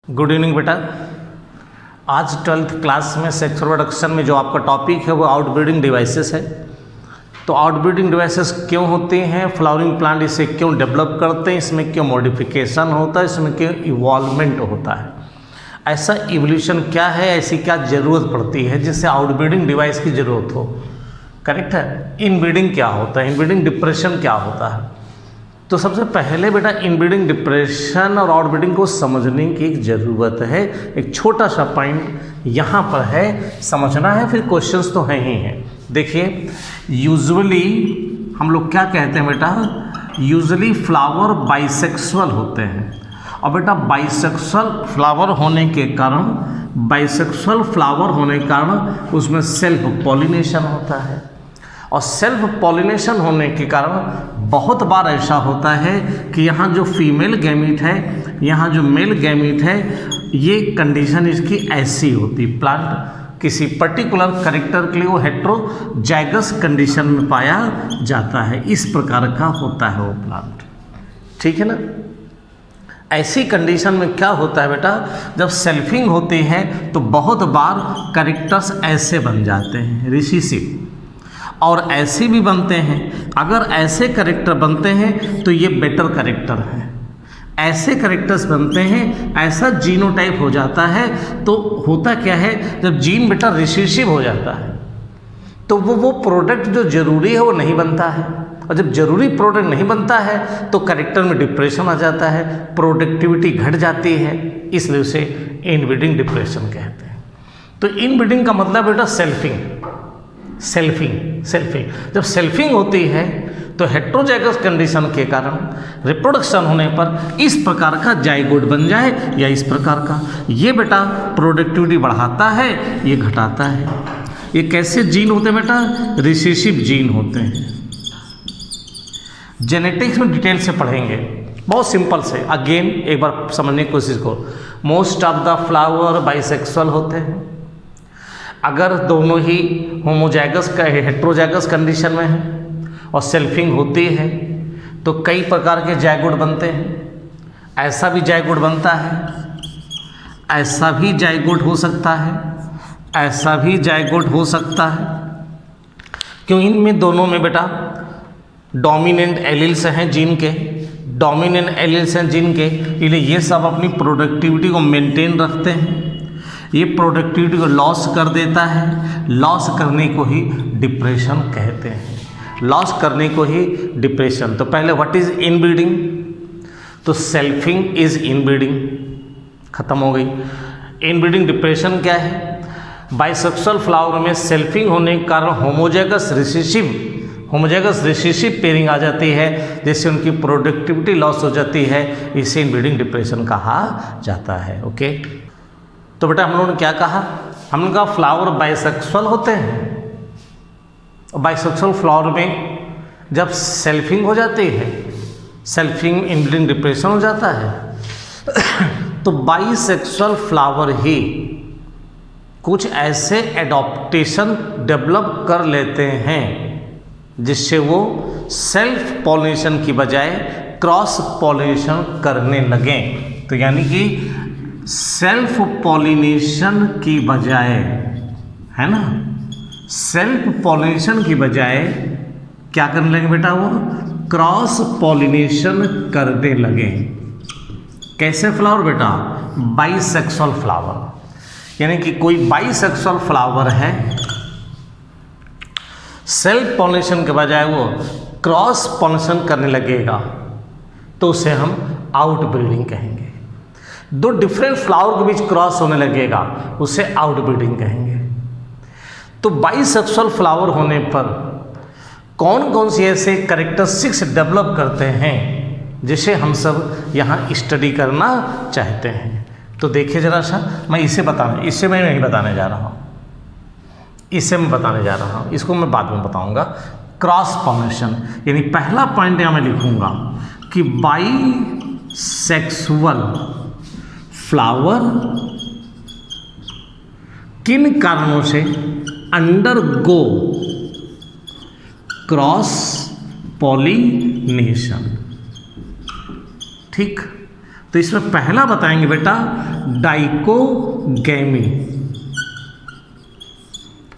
Good evening बेटा। आज 12th class में सेक्सुअल रिप्रोडक्शन में जो आपका टॉपिक है वो आउटब्रीडिंग डिवाइसेस है। तो आउटब्रीडिंग डिवाइसेस क्यों होते हैं, फ्लावरिंग प्लांट इसे क्यों डेवलप करते हैं, इसमें क्यों मॉडिफिकेशन होता है, इसमें क्यों इवॉल्वमेंट होता है, ऐसा इवोल्यूशन क्या है, ऐसी क्या ज़रूरत पड़ती है जिससे आउटब्रीडिंग डिवाइस की ज़रूरत हो। करेक्ट है। इनब्रीडिंग क्या होता है, इनब्रीडिंग डिप्रेशन क्या होता है। तो सबसे पहले बेटा इनब्रीडिंग डिप्रेशन और आउटब्रीडिंग को समझने की एक ज़रूरत है। एक छोटा सा पॉइंट यहाँ पर है, समझना है, फिर क्वेश्चंस तो हैं ही हैं। देखिए यूजुअली हम लोग क्या कहते हैं बेटा, यूजुअली फ्लावर बाइसेक्सुअल होते हैं। और बेटा बाइसेक्सुअल फ्लावर होने के कारण उसमें सेल्फ पॉलिनेशन होता है। और सेल्फ पॉलिनेशन होने के कारण बहुत बार ऐसा होता है कि यहाँ जो फीमेल गैमीट है, यहाँ जो मेल गैमीट है, ये कंडीशन इसकी ऐसी होती, प्लांट किसी पर्टिकुलर कैरेक्टर के लिए वो हेट्रोजाइगस कंडीशन में पाया जाता है। इस प्रकार का होता है वो प्लांट, ठीक है ना। ऐसी कंडीशन में क्या होता है बेटा, जब सेल्फिंग होती है तो बहुत बार कैरेक्टर्स ऐसे बन जाते हैं, रिसेसिव, और ऐसे भी बनते हैं। अगर ऐसे कैरेक्टर बनते हैं तो ये बेटर कैरेक्टर है। ऐसे कैरेक्टर्स बनते हैं, ऐसा जीनोटाइप हो जाता है। तो होता क्या है, जब जीन बेटा रिसेसिव हो जाता है तो वो प्रोडक्ट जो ज़रूरी है वो नहीं बनता है। और जब ज़रूरी प्रोडक्ट नहीं बनता है तो कैरेक्टर में डिप्रेशन आ जाता है, प्रोडक्टिविटी घट जाती है। इसलिए उसे इनब्रीडिंग डिप्रेशन कहते हैं। तो इनब्रीडिंग का मतलब बेटा सेल्फिंग। जब सेल्फिंग होती है तो हेट्रोजाइगस कंडीशन के कारण रिप्रोडक्शन होने पर इस प्रकार का जाइगोट बन जाए या इस प्रकार का, ये बेटा प्रोडक्टिविटी बढ़ाता है, ये घटाता है। ये कैसे जीन होते हैं बेटा, रिसेसिव जीन होते हैं। जेनेटिक्स में डिटेल से पढ़ेंगे, बहुत सिंपल से। अगेन एक बार समझने की कोशिश करो। Most of the flower bisexual होते हैं। अगर दोनों ही होमोजाइगस का हेट्रोजाइगस कंडीशन में है और सेल्फिंग होती है तो कई प्रकार के जाइगोट बनते हैं। ऐसा भी जाइगोट बनता है, ऐसा भी जाइगोट हो सकता है, ऐसा भी जाइगोट हो सकता है। क्यों, इनमें दोनों में बेटा डोमिनेंट एलील्स हैं जीन के, इसलिए ये सब अपनी प्रोडक्टिविटी को मेंटेन रखते हैं। ये प्रोडक्टिविटी को लॉस कर देता है, लॉस करने को ही डिप्रेशन कहते हैं, लॉस करने को ही डिप्रेशन। तो पहले व्हाट इज इनब्रीडिंग, तो सेल्फिंग इज इनब्रीडिंग, खत्म हो गई। इनब्रीडिंग डिप्रेशन क्या है, बाइसेक्सुअल फ्लावर में सेल्फिंग होने के कारण होमोजाइगस रिसेसिव पेयरिंग आ जाती है, जिससे उनकी प्रोडक्टिविटी लॉस हो जाती है। इसे इनब्रीडिंग डिप्रेशन कहा जाता है। ओके, तो बेटा हम लोगों ने क्या कहा, हमने कहा फ्लावर बाइसेक्सुअल होते हैं। बाइसेक्सुअल फ्लावर में जब सेल्फिंग हो जाती है, सेल्फिंग इनब्रीडिंग डिप्रेशन हो जाता है, तो बाइसेक्सुअल फ्लावर ही कुछ ऐसे एडॉप्टेशन डेवलप कर लेते हैं जिससे वो सेल्फ पॉलिनेशन की बजाय क्रॉस पॉलिनेशन करने लगें। तो यानी कि सेल्फ पॉलिनेशन की बजाय, है ना, सेल्फ पॉलिनेशन की बजाय क्या करने लगे बेटा, वो क्रॉस पॉलिनेशन करने लगे। कैसे फ्लावर बेटा, बाइसेक्सुअल फ्लावर, यानी कि कोई बाइसेक्सुअल फ्लावर है, सेल्फ पॉलिनेशन के बजाय वो क्रॉस पॉलिनेशन करने लगेगा, तो उसे हम आउटब्रीडिंग कहेंगे। दो डिफरेंट फ्लावर के बीच क्रॉस होने लगेगा, उसे आउटब्रीडिंग कहेंगे। तो बाइसेक्सुअल फ्लावर होने पर कौन कौन से ऐसे कैरेक्टरिस्टिक्स डेवलप करते हैं जिसे हम सब यहाँ स्टडी करना चाहते हैं। तो देखिए जरा सा, इससे मैं नहीं बताने जा रहा हूँ, इससे मैं बताने जा रहा हूँ, इसको मैं बाद में बताऊँगा। क्रॉस पॉलिनेशन, यानी पहला पॉइंट यहाँ मैं लिखूँगा कि बाइसेक्सुअल फ्लावर किन कारणों से अंडरगो क्रॉस पॉलिनेशन। ठीक, तो इसमें पहला बताएंगे बेटा डाइकोगैमी।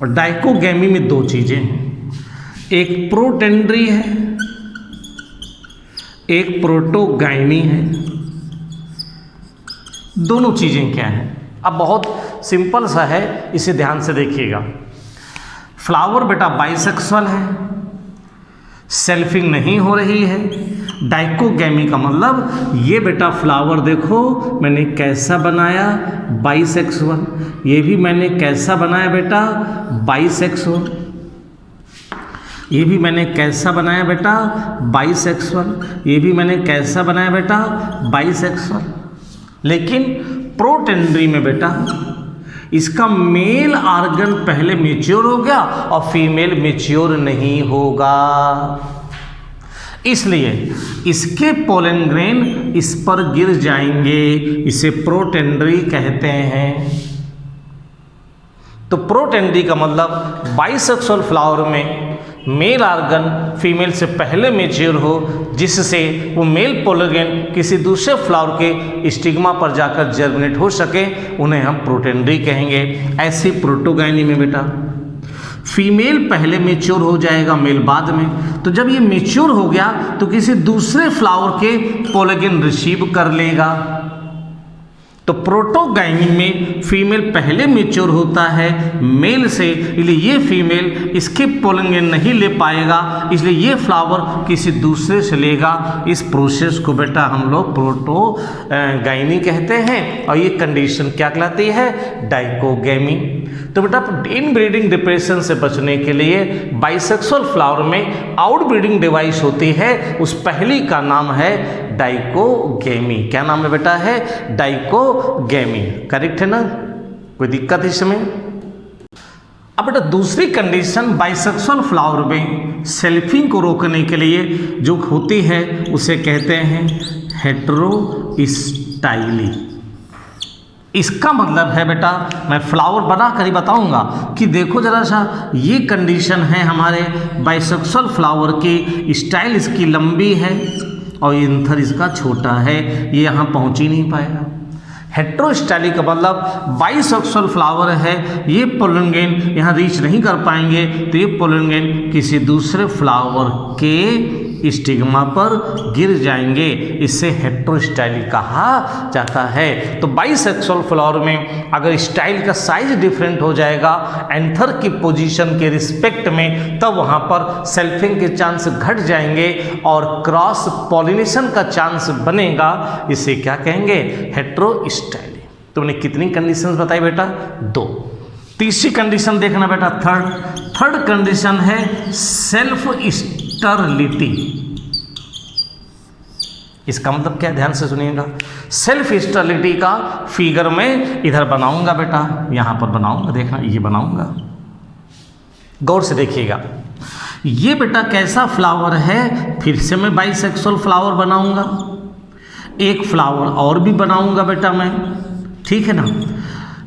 और डाइकोगैमी में दो चीजें हैं, एक प्रोटेंड्री है, एक प्रोटोगाइनी है। दोनों चीजें क्या हैं? अब बहुत सिंपल सा है, इसे ध्यान से देखिएगा। फ्लावर बेटा बाइसेक्सुअल है, सेल्फिंग नहीं हो रही है। डाइकोगैमी का मतलब ये बेटा फ्लावर देखो मैंने कैसा बनाया, बाइसेक्सुअल। ये भी मैंने कैसा बनाया बेटा, बाइसेक्सुअल। ये भी मैंने कैसा बनाया बेटा, बाइसेक्सुअल। ये भी मैंने कैसा बनाया बेटा, बाइसेक्सुअल। लेकिन प्रोटेंड्री में बेटा इसका मेल ऑर्गन पहले मैच्योर हो गया और फीमेल मैच्योर नहीं होगा, इसलिए इसके पोलन ग्रेन इस पर गिर जाएंगे। इसे प्रोटेंड्री कहते हैं। तो प्रोटेंड्री का मतलब बाइसेक्सुअल फ्लावर में मेल ऑर्गन फीमेल से पहले मैच्योर हो, जिससे वो मेल पोलन किसी दूसरे फ्लावर के स्टिग्मा पर जाकर जर्मिनेट हो सके, उन्हें हम प्रोटेंड्री कहेंगे। ऐसे प्रोटोगाइनी में बेटा फीमेल पहले मैच्योर हो जाएगा, मेल बाद में। तो जब ये मैच्योर हो गया तो किसी दूसरे फ्लावर के पोलन रिसीव कर लेगा। तो प्रोटोगाइनी में फीमेल पहले मैच्योर होता है मेल से, इसलिए ये फीमेल इसके पोलन नहीं ले पाएगा, इसलिए ये फ्लावर किसी दूसरे से लेगा। इस प्रोसेस को बेटा हम लोग प्रोटोगाइनी कहते हैं और ये कंडीशन क्या कहलाती है, डाइकोगैमी। तो बेटा इनब्रीडिंग डिप्रेशन से बचने के लिए बाइसेक्सुअल फ्लावर में आउटब्रीडिंग डिवाइस होती है, उस पहली का नाम है डाइकोगैमी। क्या नाम है बेटा, है डाइकोगैमी। करेक्ट है ना, कोई दिक्कत इसमें? अब बेटा दूसरी कंडीशन बाइसेक्सुअल फ्लावर में सेल्फिंग को रोकने के लिए जो होती है उसे कहते हैं हेटेरोस्टाइली। इसका मतलब है बेटा, मैं फ्लावर बना कर ही बताऊंगा कि देखो जरा सा, ये कंडीशन है हमारे बाइसेक्सुअल फ्लावर की। स्टाइल इसकी लंबी है और एंथर इसका छोटा है, ये यहाँ पहुँच ही नहीं पाएगा। हेटेरोस्टाइली का मतलब बाइसेक्सुअल फ्लावर है, ये पोलन ग्रेन यहाँ रीच नहीं कर पाएंगे, तो ये पोलन ग्रेन किसी दूसरे फ्लावर के स्टिग्मा पर गिर जाएंगे। इससे हेटेरोस्टाइली कहा जाता है। तो बाइसेक्सुअल फ्लावर में अगर स्टाइल का साइज डिफरेंट हो जाएगा एंथर की पोजीशन के रिस्पेक्ट में, तब वहाँ पर सेल्फिंग के चांस घट जाएंगे और क्रॉस पॉलिनेशन का चांस बनेगा। इसे क्या कहेंगे, हेटेरोस्टाइली। तुमने कितनी कंडीशंस बताई बेटा, 2। तीसरी कंडीशन देखना बेटा, थर्ड कंडीशन है सेल्फ स्टरलिटी। इसका मतलब क्या, ध्यान से सुनिएगा। सेल्फ स्टरलिटी का फिगर में इधर बनाऊंगा बेटा, यहां पर बनाऊंगा, देखना ये बनाऊंगा, गौर से देखिएगा। ये बेटा कैसा फ्लावर है, फिर से मैं बाइसेक्सुअल फ्लावर बनाऊंगा, एक फ्लावर और भी बनाऊंगा बेटा मैं, ठीक है ना।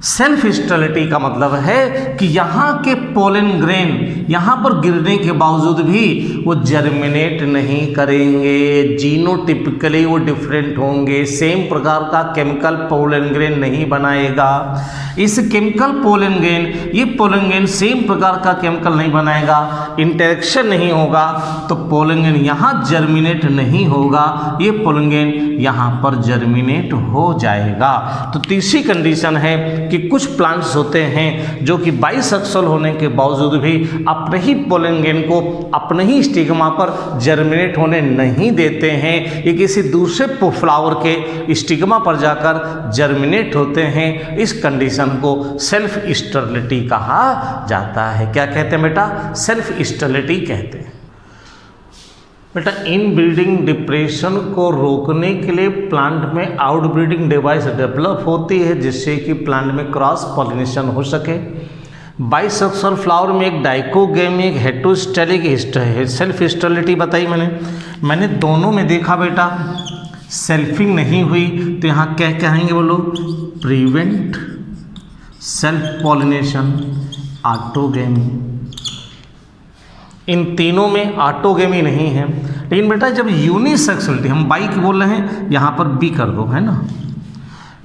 सेल्फ स्टरलिटी का मतलब है कि यहाँ के पोलन ग्रेन यहाँ पर गिरने के बावजूद भी वो जर्मिनेट नहीं करेंगे, जीनोटिपिकली वो डिफरेंट होंगे, सेम प्रकार का केमिकल पोलन ग्रेन नहीं बनाएगा। इस केमिकल पोलन ग्रेन, ये पोलन ग्रेन सेम प्रकार का केमिकल नहीं बनाएगा, इंटरेक्शन नहीं होगा, तो पोलन ग्रेन यहाँ जर्मिनेट नहीं होगा, ये पोलन ग्रेन यहाँ पर जर्मिनेट हो जाएगा। तो तीसरी कंडीशन है कि कुछ प्लांट्स होते हैं जो कि बाइसेक्सुअल होने के बावजूद भी अपने ही पोलन ग्रेन को अपने ही स्टिग्मा पर जर्मिनेट होने नहीं देते हैं, ये किसी दूसरे फ्लावर के स्टिग्मा पर जाकर जर्मिनेट होते हैं। इस कंडीशन को सेल्फ स्टरलिटी कहा जाता है। क्या कहते हैं बेटा, सेल्फ स्टरलिटी कहते हैं। बेटा इनब्रीडिंग डिप्रेशन को रोकने के लिए प्लांट में आउटब्रीडिंग डिवाइस डेवलप होती है, जिससे कि प्लांट में क्रॉस पॉलिनेशन हो सके। बाइसेक्सुअल फ्लावर में एक डाइकोगैमी, एक हेटेरोस्टाइलिक, सेल्फ स्टरलिटी बताई मैंने दोनों में देखा बेटा सेल्फिंग नहीं हुई, तो यहाँ क्या कहेंगे बोलो, प्रिवेंट सेल्फ पॉलिनेशन, ऑटोगैमी। इन तीनों में ऑटोगैमी नहीं है, लेकिन बेटा जब यूनिसेक्सुअलिटी, हम बाई की बोल रहे हैं, यहाँ पर बी कर दो, है ना,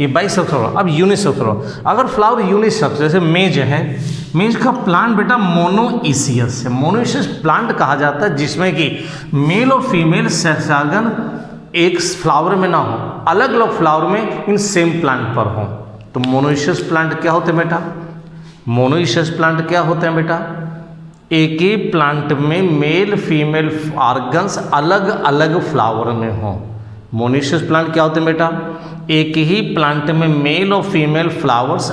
ये बाइसेक्सुअल। अब यूनिसेक्सुअल, अगर फ्लावर यूनिसेक्स, जैसे मेज है, मेज का प्लांट बेटा मोनोइसियस है। मोनोइसियस प्लांट कहा जाता है जिसमें कि मेल और फीमेल सेक्स ऑर्गन एक फ्लावर में ना हो, अलग अलग फ्लावर में इन सेम प्लांट पर हो। तो मोनोइसियस प्लांट क्या होते हैं बेटा? मोनोइसियस प्लांट क्या होते हैं बेटा? एक ही प्लांट में मेल फीमेल ऑर्गन्स अलग अलग फ्लावर में हो। मोनोइसियस प्लांट क्या होते हैं बेटा? एक ही प्लांट में मेल और female flowers,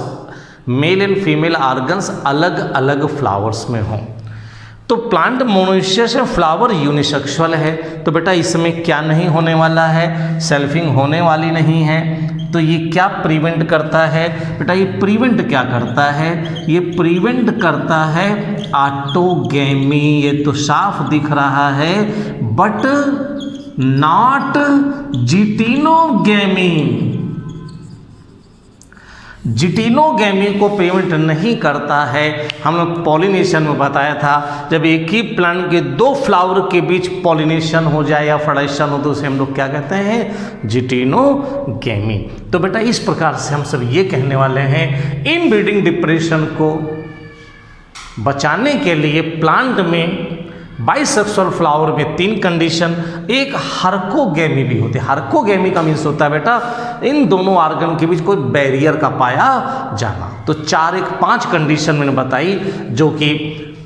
male and female organs अलग अलग फ्लावर्स में हो। तो प्लांट मोनोइसियस है, फ्लावर यूनिसेक्सुअल है। तो बेटा इसमें क्या नहीं होने वाला है? सेल्फिंग होने वाली नहीं है। तो ये क्या प्रिवेंट करता है बेटा? ये प्रिवेंट क्या करता है? ये प्रिवेंट करता है ऑटोगैमी। ये तो साफ दिख रहा है, बट नॉट जिटिनोगैमी। जिटिनोगैमी को प्रिवेंट नहीं करता है। हम लोग पॉलिनेशन में बताया था, जब एक ही प्लांट के दो फ्लावर के बीच पॉलिनेशन हो जाए या फर्टिलाइजेशन हो तो उसे हम लोग क्या कहते हैं? जिटिनोगैमी। तो बेटा इस प्रकार से हम सब ये कहने वाले हैं, इनब्रीडिंग डिप्रेशन को बचाने के लिए प्लांट में बाइसेक्सुअल फ्लावर में 3 कंडीशन, एक हर्कोगैमी भी होती है। हर्कोगैमी का मीन्स होता है बेटा इन दोनों ऑर्गन के बीच कोई बैरियर का पाया जाना। तो 5 कंडीशन मैंने बताई जो कि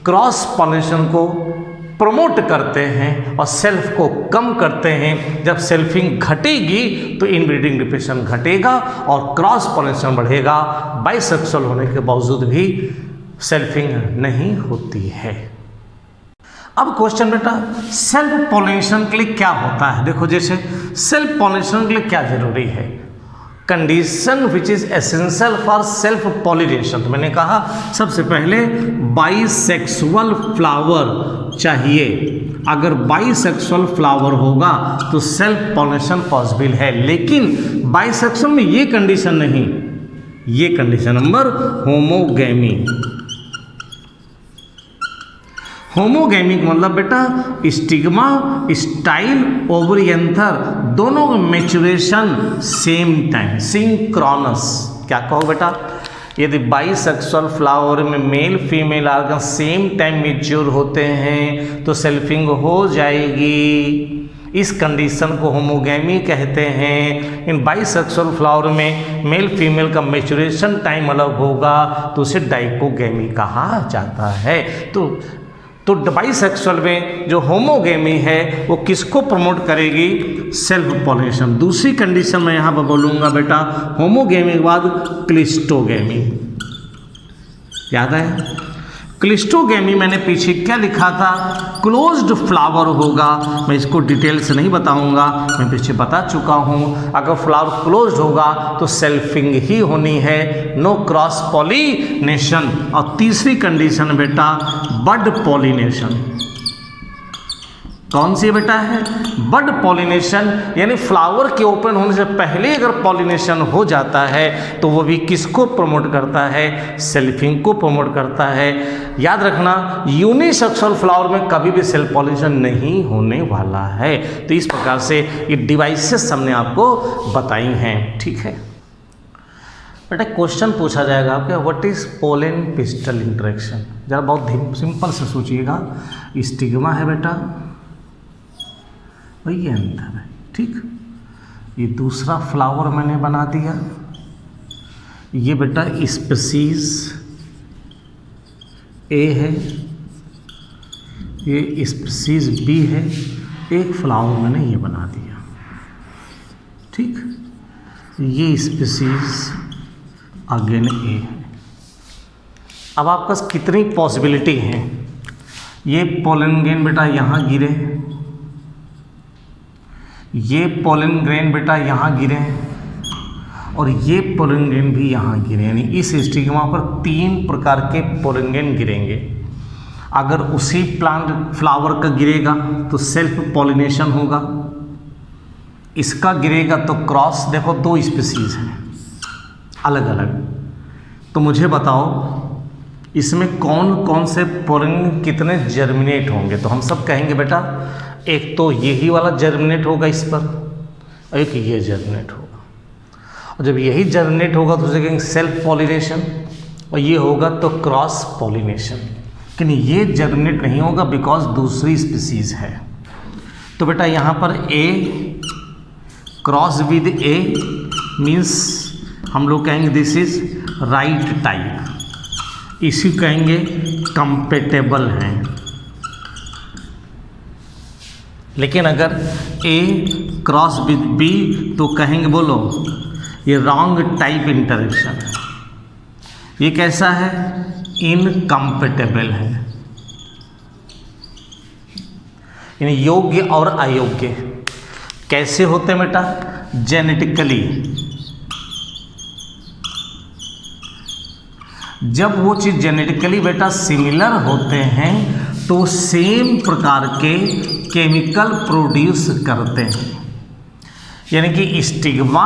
क्रॉस पॉलिनेशन को प्रमोट करते हैं और सेल्फ को कम करते हैं। जब सेल्फिंग घटेगी तो इनब्रीडिंग डिप्रेशन घटेगा और क्रॉस पॉलिनेशन बढ़ेगा। बाइसेक्सुअल होने के बावजूद भी सेल्फिंग नहीं होती है। अब क्वेश्चन बेटा, सेल्फ पॉलिनेशन के लिए क्या होता है? देखो जैसे सेल्फ पॉलिनेशन के लिए क्या जरूरी है? Condition which is essential for self pollination. तो मैंने कहा सबसे पहले बाइसेक्सुअल फ्लावर चाहिए। अगर बाइसेक्सुअल फ्लावर होगा तो सेल्फ पॉलिनेशन पॉसिबल है, लेकिन बाइसेक्सुअल में ये कंडीशन नहीं। ये कंडीशन नंबर होमोगैमी। होमोगैमिक मतलब बेटा स्टिग्मा, स्टाइल, ओवरिएंथर दोनों का मैच्योरेशन सेम टाइम, सिंक्रोनस। क्या कहो बेटा? यदि बाइसेक्सुअल फ्लावर में male female organ same time mature होते हैं तो सेल्फिंग हो जाएगी। इस कंडीशन को होमोगैमी कहते हैं। इन बाइसेक्सुअल फ्लावर में मेल फीमेल का मैच्योरेशन टाइम अलग होगा तो उसे डाइकोगैमी कहा जाता है। तो बाइसेक्सुअल में जो होमोगैमी है वो किसको प्रमोट करेगी? Self pollination. दूसरी कंडीशन मैं यहाँ पर बोलूँगा बेटा होमोगैमी के बाद क्लिस्टोगैमी। याद है? क्लिस्टोगैमी मैंने पीछे क्या लिखा था? क्लोज्ड फ्लावर होगा। मैं इसको डिटेल से नहीं बताऊंगा, मैं पीछे बता चुका हूँ। अगर फ्लावर क्लोज्ड होगा तो सेल्फिंग ही होनी है, नो क्रॉस पॉलिनेशन। और तीसरी कंडीशन बेटा बड पॉलिनेशन। कौन सी बेटा है? बड पॉलिनेशन, यानी फ्लावर के ओपन होने से पहले अगर पॉलिनेशन हो जाता है तो वो भी किसको प्रमोट करता है? सेल्फिंग को प्रमोट करता है। याद रखना यूनिसेक्सुअल फ्लावर में कभी भी सेल्फ पॉलिनेशन नहीं होने वाला है। तो इस प्रकार से ये डिवाइसेस हमने आपको बताई हैं, ठीक है बेटा। क्वेश्चन पूछा जाएगा आपके, what is pollen pistol interaction? जरा बहुत सिंपल से सोचिएगा। स्टिग्मा है बेटा, वही अंतर है, ठीक। ये दूसरा फ्लावर मैंने बना दिया। ये बेटा स्पीसीज ए है, ये स्पीसीज बी है। एक फ्लावर मैंने ये बना दिया, ठीक। ये स्पीसीज अगेन ए है। अब आपके पास कितनी पॉसिबिलिटी हैं? ये पोलन ग्रेन बेटा यहाँ गिरे, ये पोलन ग्रेन बेटा यहाँ गिरे और ये पोलन ग्रेन भी यहाँ गिरे। यानी इस स्टिग्मा पर 3 प्रकार के पोलन ग्रेन गिरेंगे। अगर उसी प्लांट फ्लावर का गिरेगा तो सेल्फ पॉलिनेशन होगा, इसका गिरेगा तो क्रॉस। देखो 2 स्पीसीज हैं अलग अलग, तो मुझे बताओ इसमें कौन कौन से पोलन कितने जर्मिनेट होंगे? तो हम सब कहेंगे बेटा एक तो यही वाला जर्मिनेट होगा इस पर, और एक ये जर्मिनेट होगा, और जब यही जर्मिनेट होगा तो उसे कहेंगे सेल्फ पॉलिनेशन, और ये होगा तो क्रॉस पॉलिनेशन। लेकिन ये जर्मिनेट नहीं होगा बिकॉज दूसरी स्पीसीज है। तो बेटा यहाँ पर ए क्रॉस विद ए मीन्स हम लोग कहेंगे दिस इज राइट टाइप, इसी कहेंगे कंपेटेबल हैं। लेकिन अगर ए क्रॉस विद बी तो कहेंगे बोलो ये रॉन्ग टाइप इंटरेक्शन है, ये कैसा है, इनकम्पेटेबल है, यानी योग्य और अयोग्य। कैसे होते हैं बेटा, जेनेटिकली। जब वो चीज़ जेनेटिकली बेटा सिमिलर होते हैं तो सेम प्रकार के केमिकल प्रोड्यूस करते हैं, यानी कि स्टिग्मा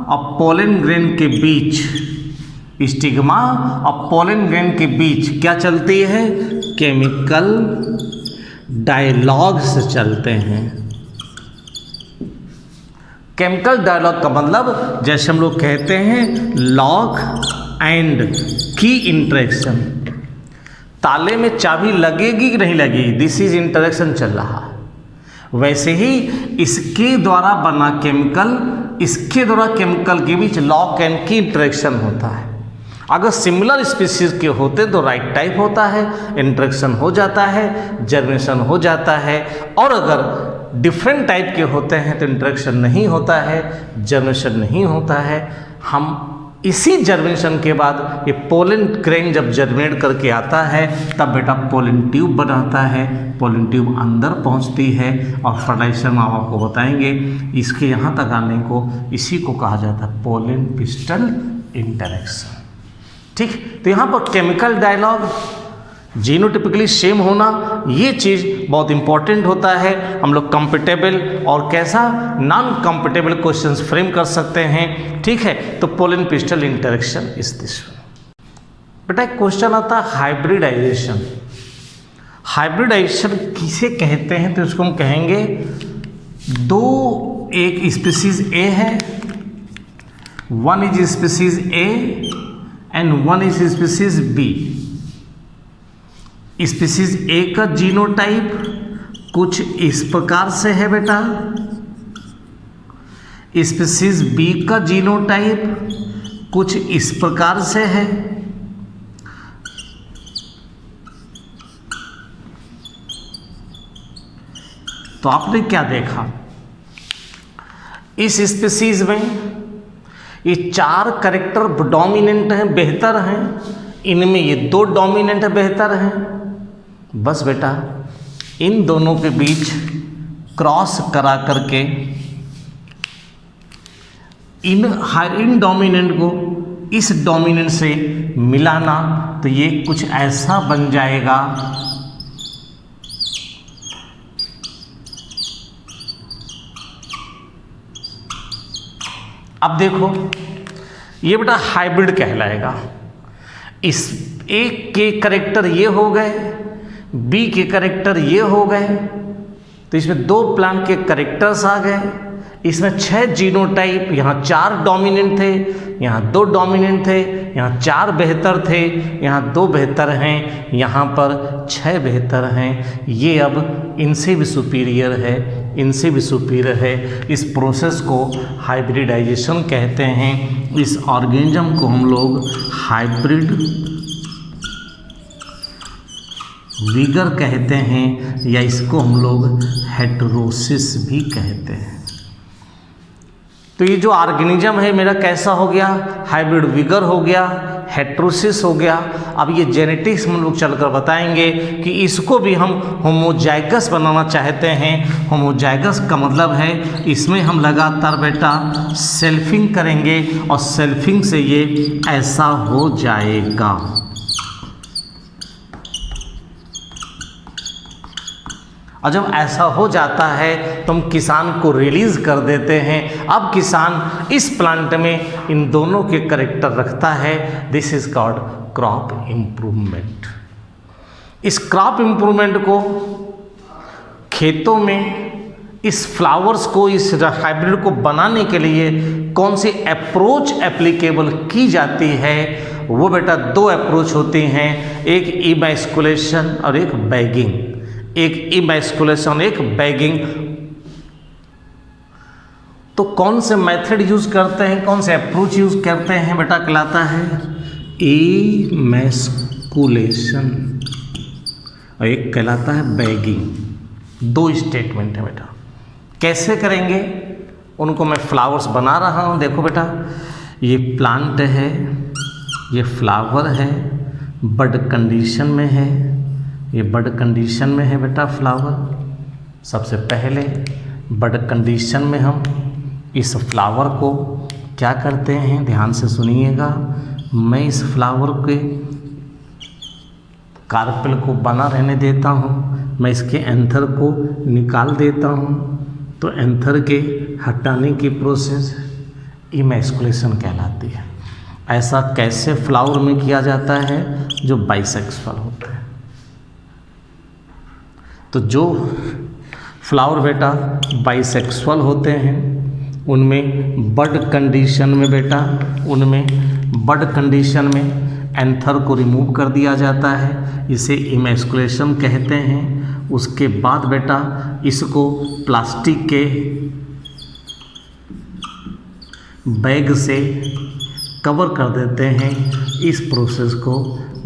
और पोलन ग्रेन के बीच, स्टिग्मा और पोलन ग्रेन के बीच क्या चलती है, केमिकल डायलॉग्स चलते हैं। केमिकल डायलॉग का मतलब जैसे हम लोग कहते हैं लॉक एंड की इंटरेक्शन, ताले में चाबी लगेगी कि नहीं लगेगी, दिस इज इंटरेक्शन चल रहा है। वैसे ही इसके द्वारा बना केमिकल, इसके द्वारा केमिकल के बीच लॉक एंड की इंटरेक्शन होता है। अगर सिमिलर स्पीसीज के होते तो राइट टाइप होता है, इंटरेक्शन हो जाता है, जर्मिनेशन हो जाता है, और अगर डिफरेंट टाइप के होते हैं तो इंटरेक्शन नहीं होता है, जर्मिनेशन नहीं होता है। हम इसी जर्मिनेशन के बाद ये पोलन ग्रेन जब जर्मिनेट करके आता है तब बेटा पोलन ट्यूब बनाता है, पोलन ट्यूब अंदर पहुंचती है और फर्टिलाइजेशन में आपको बताएंगे। इसके यहाँ तक आने को इसी को कहा जाता है पोलन पिस्टल इंटरेक्शन। ठीक, तो यहाँ पर केमिकल डायलॉग, जीनोटिपिकली सेम होना, ये चीज़ बहुत इंपॉर्टेंट होता है। हम लोग कंपेटेबल और कैसा नॉन कंपेटेबल क्वेश्चंस फ्रेम कर सकते हैं। ठीक है, तो पोलन पिस्टल इंटरेक्शन इस दिस में। बेटा एक क्वेश्चन आता है हाइब्रिडाइजेशन। हाइब्रिडाइजेशन किसे कहते हैं, तो इसको हम कहेंगे दो, एक स्पीसीज ए है, one is species A and one is species B. Species A का जीनोटाइप कुछ इस प्रकार से है बेटा, स्पीसीज बी का जीनोटाइप कुछ इस प्रकार से है। तो आपने क्या देखा, इस स्पीसीज में ये चार कैरेक्टर डोमिनेंट हैं, बेहतर हैं, इनमें ये दो डोमिनेंट बेहतर हैं। बस बेटा इन दोनों के बीच क्रॉस करा करके इन डोमिनेंट को इस डोमिनेंट से मिलाना, तो ये कुछ ऐसा बन जाएगा अब देखो ये बेटा हाइब्रिड कहलाएगा। इस एक के कैरेक्टर ये हो गए, बी के कैरेक्टर ये हो गए, तो इसमें दो प्लांट के कैरेक्टर्स आ गए। इसमें 6 जीनोटाइप, यहाँ 4 डोमिनेंट थे, यहाँ 2 डोमिनेंट थे, यहाँ 4 बेहतर थे, यहाँ 2 बेहतर हैं, यहाँ पर 6 बेहतर हैं। ये अब इनसे भी सुपीरियर है, इनसे भी सुपीरियर है। इस प्रोसेस को हाइब्रिडाइजेशन कहते हैं। इस ऑर्गेनिज्म को हम लोग हाइब्रिड विगर कहते हैं, या इसको हम लोग हेटेरोसिस भी कहते हैं। तो ये जो ऑर्गेनिज्म है मेरा कैसा हो गया, हाइब्रिड विगर हो गया, हेटेरोसिस हो गया। अब ये जेनेटिक्स में लोग चलकर बताएंगे कि इसको भी हम होमोजाइगस बनाना चाहते हैं। होमोजाइगस का मतलब है इसमें हम लगातार बेटा सेल्फिंग करेंगे और सेल्फिंग से ये ऐसा हो जाएगा। और जब ऐसा हो जाता है तो हम किसान को रिलीज कर देते हैं। अब किसान इस प्लांट में इन दोनों के कैरेक्टर रखता है। This is called crop improvement. इस क्रॉप इम्प्रूवमेंट को खेतों में इस फ्लावर्स को, इस हाइब्रिड को बनाने के लिए कौन सी अप्रोच एप्लीकेबल की जाती है, वो बेटा दो अप्रोच होती हैं, एक इमैस्कुलेशन और एक बैगिंग। एक इमैस्कुलेशन, एक बैगिंग। तो कौन से मेथड यूज करते हैं, कौन से अप्रोच यूज करते हैं बेटा, कहलाता है इमैस्कुलेशन और एक कहलाता है बैगिंग। दो स्टेटमेंट है बेटा। कैसे करेंगे उनको मैं फ्लावर्स बना रहा हूँ। देखो बेटा, ये प्लांट है, ये फ्लावर है, बड कंडीशन में है, ये बड कंडीशन में है बेटा फ्लावर। सबसे पहले बड कंडीशन में हम इस फ्लावर को क्या करते हैं, ध्यान से सुनिएगा। मैं इस फ्लावर के कार्पेल को बना रहने देता हूँ, मैं इसके एंथर को निकाल देता हूँ। तो एंथर के हटाने की प्रोसेस इमैस्कुलेशन कहलाती है। ऐसा कैसे फ्लावर में किया जाता है, जो बाइसेक्सुअल होते हैं। तो जो फ्लावर बेटा बाइसेक्सुअल होते हैं उनमें बड कंडीशन में बेटा, उनमें बड कंडीशन में एंथर को रिमूव कर दिया जाता है, इसे इमैस्कुलेशन कहते हैं। उसके बाद बेटा इसको प्लास्टिक के बैग से कवर कर देते हैं, इस प्रोसेस को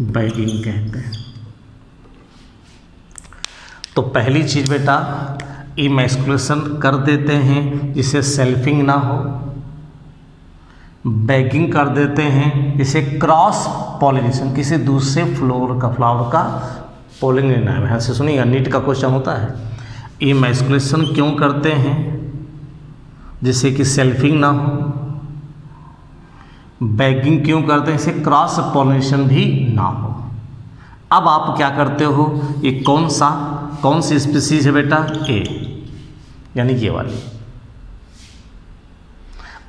बैगिंग कहते हैं। तो पहली चीज़ बेटा इमैस्कुलेशन कर देते हैं जिससे सेल्फिंग ना हो, बैगिंग कर देते हैं जिसे क्रॉस पॉलिनेशन, किसी दूसरे फ्लावर का पॉलिनेशन है। ऐसे सुनिएगा, नीट का क्वेश्चन होता है। इमैस्कुलेशन क्यों करते हैं, जिससे कि सेल्फिंग ना हो। बैगिंग क्यों करते हैं, इसे क्रॉस पॉलिनेशन भी ना हो। अब आप क्या करते हो, ये कौन सी स्पीसीज है बेटा, ए, यानी ये वाली।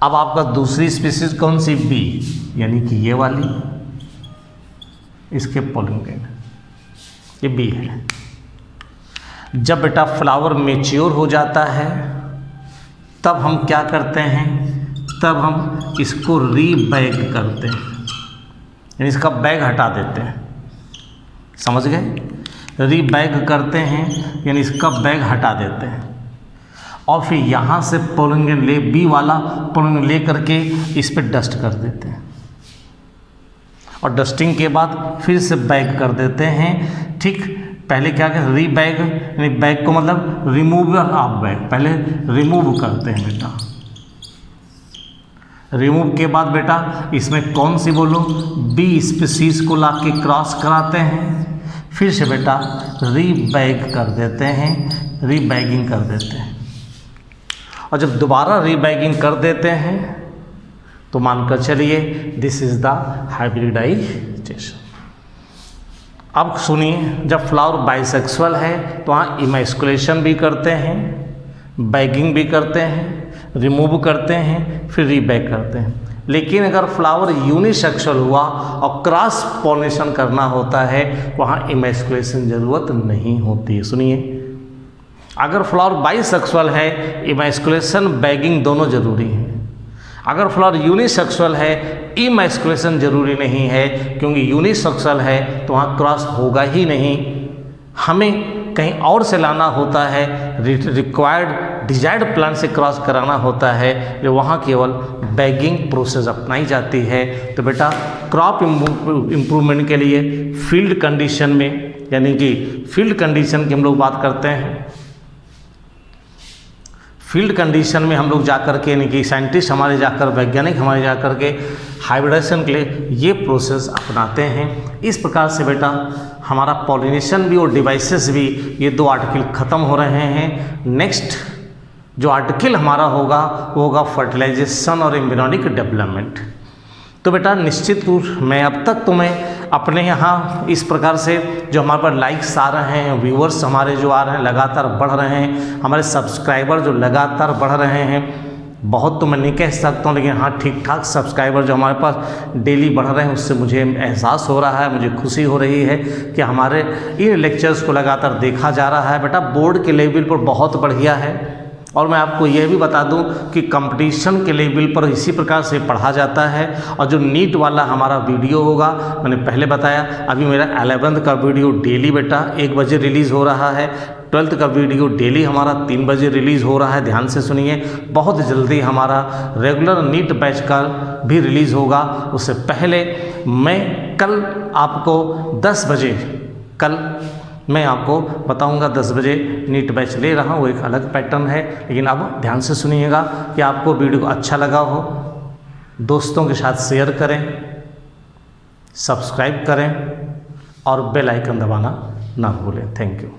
अब आपका दूसरी स्पीसीज कौन सी, बी, यानी कि ये वाली, इसके पॉलिनेशन ये बी है। जब बेटा फ्लावर मैच्योर हो जाता है तब हम क्या करते हैं, तब हम इसको रीबैग करते हैं, यानी इसका बैग हटा देते हैं। समझ गए, रीबैग करते हैं यानी इसका बैग हटा देते हैं। और फिर यहाँ से पॉलिनेशन ले, बी वाला पॉलिनेशन ले करके इस पर डस्ट कर देते हैं, और डस्टिंग के बाद फिर से बैग कर देते हैं। ठीक, पहले क्या कहते हैं, रीबैग, यानी बैग को मतलब रिमूव ऑफ बैग, पहले रिमूव करते हैं बेटा। रिमूव के बाद बेटा इसमें कौन सी बोलो, बी स्पीसीज को ला के क्रॉस कराते हैं, फिर से बेटा रीबैग कर देते हैं, रीबैगिंग कर देते हैं। और जब दोबारा रीबैगिंग कर देते हैं तो मानकर चलिए दिस इज द हाइब्रिडाइजेशन। अब सुनिए, जब फ्लावर बाइसेक्सुअल है तो वहाँ इमैस्कुलेशन भी करते हैं, बैगिंग भी करते हैं, रिमूव करते हैं, फिर रीबैग करते हैं। लेकिन अगर फ्लावर यूनिसेक्सुअल हुआ और क्रॉस पॉलिनेशन करना होता है, वहाँ इमैस्कुलेशन ज़रूरत नहीं होती है। सुनिए, अगर फ्लावर बाइसेक्सुअल है, इमैस्कुलेशन बैगिंग दोनों जरूरी हैं। अगर फ्लावर यूनिसेक्सुअल है, इमैस्कुलेशन जरूरी नहीं है, क्योंकि यूनिसेक्सुअल है तो वहाँ क्रॉस होगा ही नहीं। हमें कहीं और से लाना होता है, रिक्वायर्ड डिजायर्ड प्लांट से क्रॉस कराना होता है, जो वहाँ केवल बैगिंग प्रोसेस अपनाई जाती है। तो बेटा क्रॉप इम्प्रूवमेंट के लिए फील्ड कंडीशन में, यानी कि फील्ड कंडीशन की हम लोग बात करते हैं, फील्ड कंडीशन में हम लोग जाकर के, यानी कि साइंटिस्ट हमारे जाकर, वैज्ञानिक हमारे जाकर के हाइब्रिडाइजेशन के लिए ये प्रोसेस अपनाते हैं। इस प्रकार से बेटा हमारा पॉलिनेशन भी और डिवाइसेस भी, ये दो आर्टिकल ख़त्म हो रहे हैं। नेक्स्ट जो आर्टिकल हमारा होगा वो होगा फर्टिलाइजेशन और एम्ब्रियोनिक डेवलपमेंट। तो बेटा निश्चित रूप मैं अब तक तुम्हें अपने यहाँ इस प्रकार से जो हमारे पर लाइक्स आ रहे हैं, व्यूअर्स हमारे जो आ रहे हैं लगातार बढ़ रहे हैं, हमारे सब्सक्राइबर जो लगातार बढ़ रहे हैं, बहुत तो मैं नहीं कह सकता हूँ, लेकिन हाँ ठीक ठाक सब्सक्राइबर जो हमारे पास डेली बढ़ रहे हैं उससे मुझे एहसास हो रहा है, मुझे खुशी हो रही है कि हमारे इन लेक्चर्स को लगातार देखा जा रहा है। बेटा बोर्ड के लेवल पर बहुत बढ़िया है। और मैं आपको यह भी बता दूं कि कंपटीशन के लेवल पर इसी प्रकार से पढ़ा जाता है। और जो नीट वाला हमारा वीडियो होगा, मैंने पहले बताया, अभी मेरा 11th का वीडियो डेली बेटा 1 बजे रिलीज़ हो रहा है। 12th का वीडियो डेली हमारा 3 बजे रिलीज़ हो रहा है। ध्यान से सुनिए, बहुत जल्दी हमारा रेगुलर नीट बैच का भी रिलीज़ होगा। उससे पहले मैं कल आपको 10 बजे कल मैं आपको बताऊंगा 10 बजे नीट बैच ले रहा हूँ। वो एक अलग पैटर्न है, लेकिन अब ध्यान से सुनिएगा कि आपको वीडियो अच्छा लगा हो, दोस्तों के साथ शेयर करें, सब्सक्राइब करें और बेल आइकन दबाना ना भूलें। Thank you.